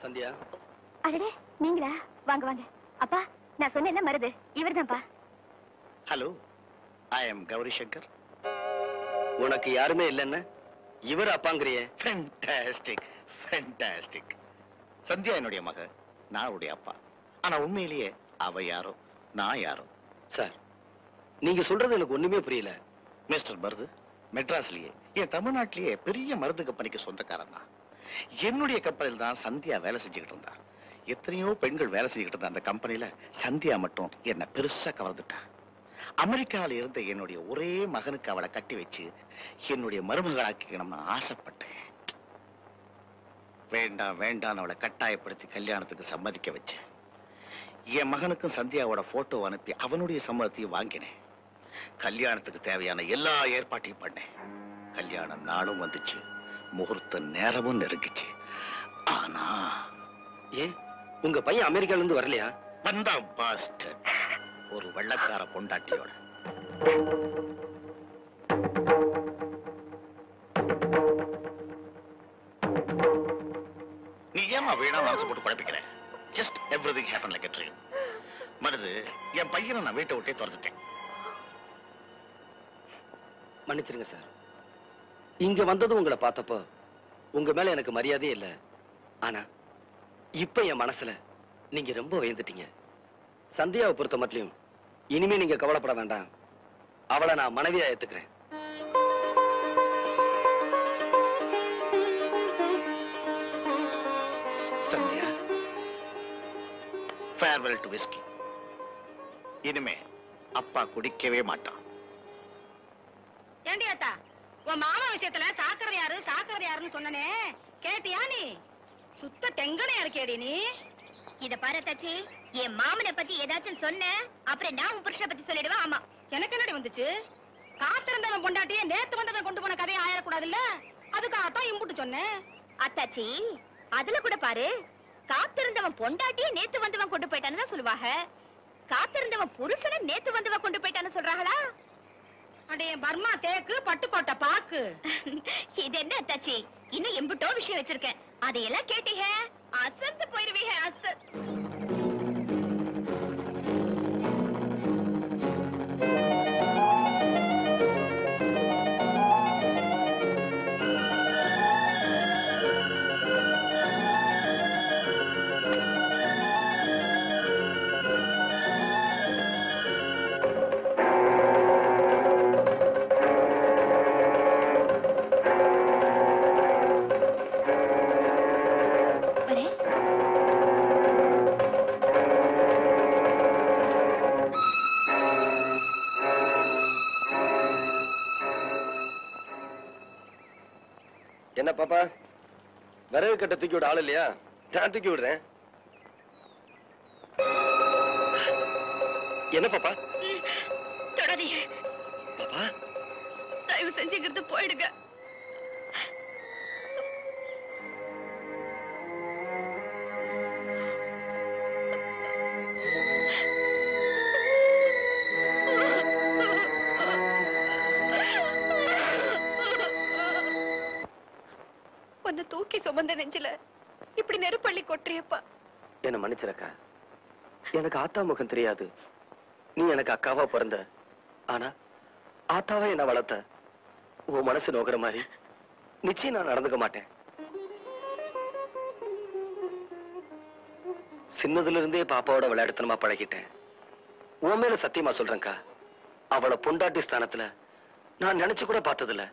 சந்தியா. அடடே நீங்களா? வாங்க வாங்க. அப்பா நான் சொன்னேன்ல மருது இவர்தான்ப்பா. Hello, I am Gowri Shankar. உனக்கு யாருமே இல்லைன்னு இவர் அப்பாங்கிறியே. Fantastic fantastic. சந்தியா என்னுடைய மக, நான் அவருடைய அப்பா. ஆனா உண்மையிலேயே அவ யாரோ நான் யாரோ. சார் நீங்க சொல்றது எனக்கு ஒண்ணுமே புரியல. மிஸ்டர் மருது மெட்ராஸ்லயே என் தமிழ்நாட்டிலேயே பெரிய மருந்து கம்பெனிக்கு சொந்தக்காரன் தான். என்னுடைய கம்பெனியில் தான் சந்தியா வேலை செஞ்சுக்கிட்டு இருந்தா. எத்தனையோ பெண்கள் வேலை செஞ்சுக்கிட்டு இருந்த அந்த கம்பெனில சந்தியா மட்டும் என்ன பெருசா கவர்ந்துட்டா. அமெரிக்காவில இருந்த என்னுடைய ஒரே மகனுக்கு அவளை கட்டி வச்சு என்னுடைய மருமகளாக்கிக்கணும்னு ஆசைப்பட்டேன். வேண்டாம் வேண்டாம் அவளை கட்டாயப்படுத்தி கல்யாணத்துக்கு சம்மதிக்க வச்சேன். என் மகனுக்கும் சந்தியாவோட போட்டோ அனுப்பி அவனுடைய சம்மதத்தையும் வாங்கினேன். கல்யாணத்துக்கு தேவையான எல்லா ஏற்பாட்டையும் பண்ணேன். கல்யாண நாளும் வந்துச்சு, முகூர்த்த நேரமும் நெருங்கிச்சு. ஆனா ஏன் உங்க பையன் அமெரிக்கால இருந்து வரலையா? வந்தா பாஸ்டர், ஒரு வெள்ளக்கார பொண்டாட்டியோட. நீ ஏமா வீணா மனசு போட்டு குழப்பிக்கிற? Just everything happen like a dream. Marudhu, என் பையனை நான் வீட்டை விட்டே துரத்துட்டேன். மன்னிச்சிருங்க சார். இங்க வந்ததும் உங்களை பார்த்தப்போ உங்க மேல எனக்கு மரியாதையே இல்ல. ஆனா இப்ப என் மனசுல நீங்க ரொம்ப உயர்ந்துட்டீங்க. சந்தியாவை பொறுத்த மட்டும் இனிமே நீங்க கவலைப்பட வேண்டாம். அவளை நான் மனைவியா ஏத்துக்கிறேன். Sandhya, farewell to whisky. இனிமே அப்பா குடிக்கவே மாட்டான். ஏண்டி அத்தா, உன் மாமா விஷயத்துல சாக்கரை யாருன்னு சொன்னனே கேட்டியா? நீ சுத்த தெங்கனையா இருக்கேடி நீ. இத பாரு தச்சி, என் மாமனை பத்தி ஏதாச்சும் சொன்ன அப்புறம் நான் உன் புருஷனை பத்தி சொல்லிடுவேன். ஆமா, எனக்கு என்னடி வந்துச்சு? காத்திருந்தவன் பொண்டாட்டியே நேத்து வந்தவன் கொண்டு போன கதையை ஆயிடக்கூடாதுல்ல, அதுக்காகத்தான் இம்புட்டு சொன்னேன். அத்தாச்சி அதுல கூட பாரு, காத்திருந்தவன் பொண்டாட்டியே நேத்து வந்தவன் கொண்டு போயிட்டான்னு தான் சொல்லுவாங்க. காத்திருந்தவன் புருஷனை நேத்து வந்தவன் கொண்டு போயிட்டான்னு சொல்றாங்களா? அடே பர்மா தேக்கு பட்டுக்கோட்டை பாக்கு. இது என்ன அத்தாச்சி, இன்னும் எம்புட்டோ விஷயம் வச்சிருக்கேன். அதையெல்லாம் கேட்டீங்க அசந்து போயிருவீங்க. என்ன பாப்பா, விறகு கட்ட தூக்கி விட ஆள் இல்லையா? நான் தூக்கி விடுறேன். என்ன பாப்பா? தொடாதீங்க பாப்பா, தயவு செஞ்சுக்கிறது போயிடுங்க. உன்னை தூக்கி சுமந்த நெஞ்சில இப்படி நெருப்பள்ளி கொட்டுறியப்பா. என்ன மன்னிச்சிருக்கா. எனக்கு ஆத்தா முகம் தெரியாது. நீ எனக்கு அக்காவா பிறந்த. ஆனா ஆத்தாவா என்ன வளர்த்த. உன் மனசு நோக்கிற மாதிரி நிச்சயம் நான் நடந்துக்க மாட்டேன். சின்னதுல இருந்தே பாப்பாவோட விளையாடுத்தனமா பழகிட்டேன். உன் மேல சத்தியமா சொல்றேன்க்கா, அவளை பொண்டாட்டி ஸ்தானத்துல நான் நினைச்சு கூட பார்த்ததில்ல.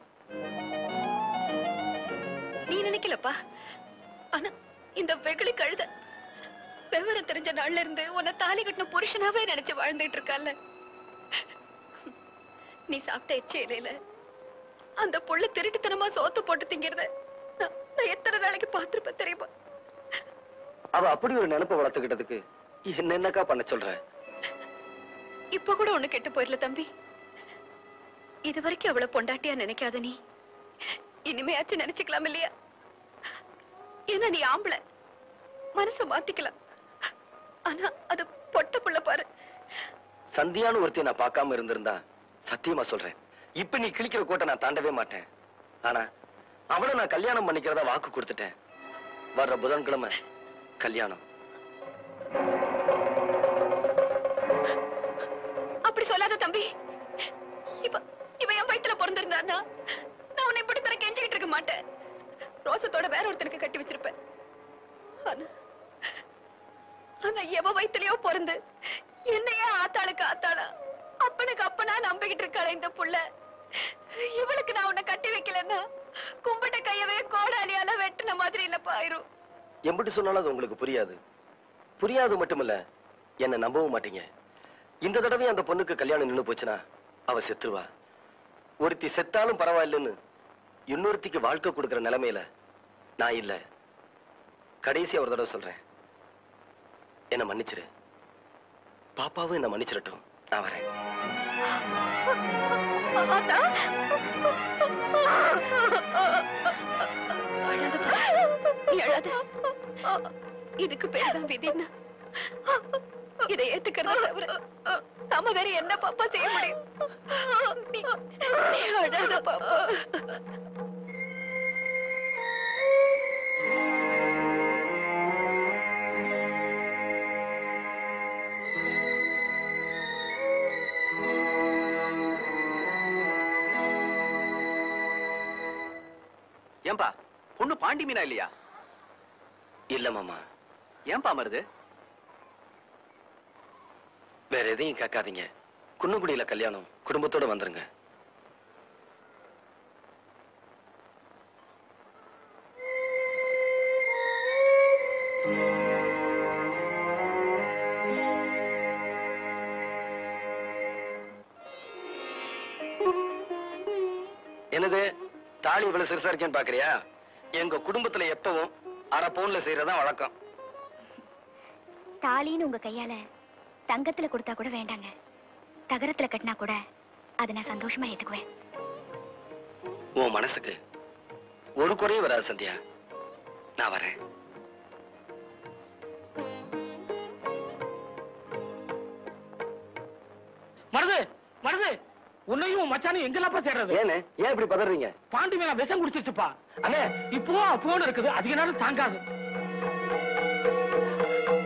நீ நினைக்கலப்பா, ஆனா இந்த வெகுளி கழுத விவரம் தெரிஞ்ச நாள்ல இருந்து உன்னை தாலி கட்டின புருஷனாவே நினைச்சு வாழ்ந்துட்டு இருக்கல. நீ சாப்பிட்ட எச்சையில அந்த புள்ள திருட்டுத்தனமா சோத்து போட்டு திங்கிறத நான் எத்தனை நாளைக்கு பார்த்திருப்பேன் தெரியுமா? அவ அப்படி ஒரு நினைப்ப வளர்த்துக்கிட்டதுக்கு என்னக்கா பண்ண சொல்ற? இப்ப கூட ஒண்ணு கெட்டு போயிடல தம்பி. இது வரைக்கும் அவளை பொண்டாட்டியா நினைக்காத நீ இனிமையாச்சும் நினைச்சுக்கலாம் இல்லையா? ஏன்னா நீ ஆம்பளை, மனச மாத்திக்கலாம். ஆனா அது பொட்ட புள்ள பாரு. சந்தியான்னு ஒருத்தைய நான் பார்க்காம இருந்திருந்தா சத்தியமா சொல்றேன், இப்ப நீ கிழிக்கிற கோட்டை நான் தாண்டவே மாட்டேன். ஆனா அவளை நான் கல்யாணம் பண்ணிக்கிறதா வாக்கு கொடுத்துட்டேன். வர்ற புதன்கிழமை கல்யாணம். அப்படி சொல்லாத தம்பி. இவ என் வயித்துல பிறந்திருந்தான்னா நான் உன்னை இப்படி தர கெஞ்சிக்கிட்டு இருக்க மாட்டேன். ரோசத்தோட வேற ஒருத்தனுக்கு கட்டி வச்சிருப்பேன். ஆனா எவ வயிற்றுலயோ பிறந்து என்னையே ஆத்தாளுக்கு ஆத்தாளா அப்பனுக்கு அப்பனா நம்பிக்கிட்டு இருக்காளே இந்த புள்ள. இவளுக்கு நான் உன்னை கட்டி வைக்கலன்னா கும்பிட்ட கையவே கோடாலியால வெட்டின மாதிரி இல்லப்பா ஆயிரும். எப்படி சொன்னாலும் அது உங்களுக்கு புரியாது. புரியாது மட்டுமில்ல, என்ன நம்பவும் மாட்டீங்க. இந்த தடவை அந்த பொண்ணுக்கு கல்யாணம் நின்னு போச்சுன்னா அவ செத்துருவா. ஒருத்தி செத்தாலும் பரவாயில்லைன்னு இன்னொருத்திக்கு வாழ்க்கை கொடுக்கிற நிலைமையில நான் இல்ல. கடைசியா ஒரு தடவை சொல்றேன், என்ன மன்னிச்சிரு. பாப்பாவும் என்ன மன்னிச்சிடட்டும். நான் வரேன். இதுக்கு பேர்தான் விதின்னா இதை ஏத்துக்கிறத தவிர நாம வேற என்ன பாப்பா செய்ய முடியும்? நீ அழாத பாப்பா. ஏன்பா பொண்ணு பாண்டி மீனா இல்லையா? இல்ல மாமா. ஏன்பா மருது? வேற எதையும் கேட்காதீங்க. குன்னக்குடியில கல்யாணம், குடும்பத்தோட வந்துருங்க. என்னது தாலி இவ்வளவு சிறுசா இருக்கேன்னு பாக்குறியா? எங்க குடும்பத்துல எப்பவும் அரை பவுன்ல செய்யறதான் வழக்கம். தாலின்னு உங்க கையால தங்கத்துல கொடுத்தா கூட வேண்டாங்க, தகரத்துல கட்டினா கூட அதை நான் சந்தோஷமா ஏத்துக்குவேன். உன் மனசுக்கு ஒரு குறையும் வராது சந்தியா. நான் வரேன். மருது மருது, உன்னையும் மச்சானையும் எங்கெல்லாம் சேர்றது? ஏன் இப்படி பதறீங்க? பாண்டி மேல விஷம் குடிச்சிருச்சுப்பா. அண்ணே இப்போ போன் இருக்குது, அதிக நேரம் தாங்காது.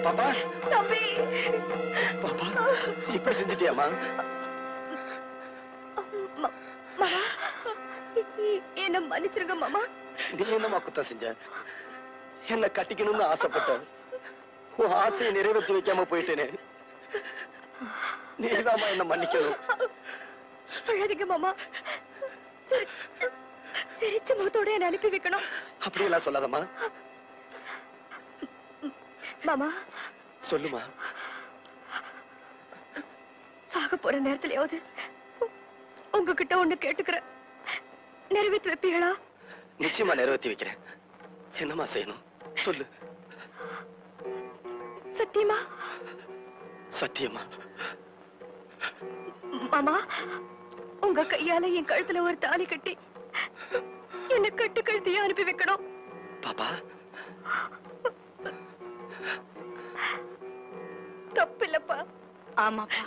பாப்பா தம்பி, பாப்பா இப்ப செஞ்சுட்டியாமா? மாமா என்ன மன்னிச்சிருங்க மாமா. நீ என்னமா குத்தம் செஞ்ச? என்ன கட்டிக்கணும்னு ஆசைப்பட்ட உன் ஆசையை நிறைவேற்றி வைக்காம போயிட்டேனே. நீதாமா என்ன மன்னிக்கணும். அழாதீங்க மாமா. சிரிச்ச முகத்தோட என்ன அனுப்பி வைக்கணும். அப்படியெல்லாம் சொல்லாதம்மா. மாமா சொல்லுமா. சாக போற நேரத்திலயாவது உங்ககிட்ட ஒண்ணு கேட்டுக்கிறேன், நிறைவேற்றி வைப்பீங்களா? நிச்சயமா நிறைவேற்றி வைக்கிறேன். என்னமா செய்யணும் சொல்லு. சத்தியமா? சத்தியமா. மாமா, உங்க கையால என் கழுத்துல ஒரு தாலி கட்டி என்ன கட்டு கழுத்தையே அனுப்பி வைக்கணும். பாப்பா தப்பு இல்லப்பா. ஆமாப்பா,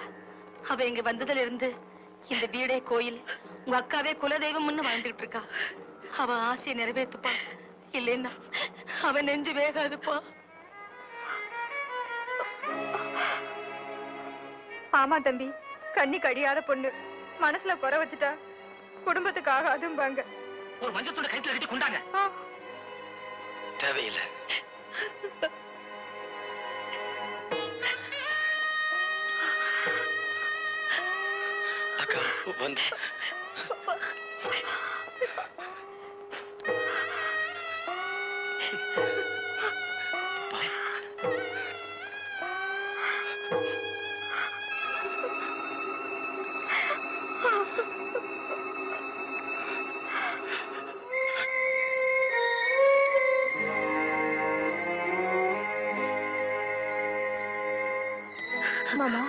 அவ இங்க வந்ததுல இருந்து இந்த வீடே கோயில், உங்க அக்காவே குலதெய்வம்னு வாழ்ந்துட்டு இருக்கா. அவ ஆசையை நிறைவேற்றுப்பா, இல்லைன்னா அவ நெஞ்சு வேகாதுப்பா. ஆமா தம்பி, கண்ணி கடியாத பொண்ணு மனசுல குறை வச்சுட்டா குடும்பத்துக்கு ஆகாதும்பாங்க. ஒரு மஞ்சத்தோட கைத்துல கட்டி கொண்டாங்க. தேவையில்லை. அக்கா வந்து மாமா,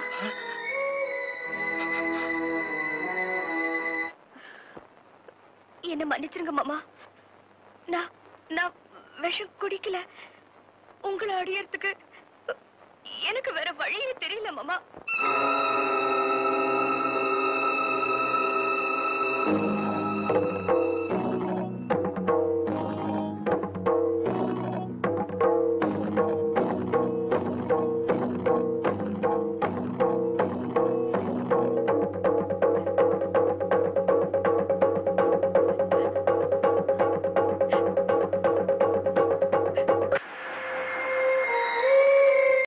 என்ன மன்னிச்சிருங்க மாமா. நான் விஷம் குடிக்கல. உங்களை அடியறதுக்கு எனக்கு வேற வழியே தெரியல மாமா.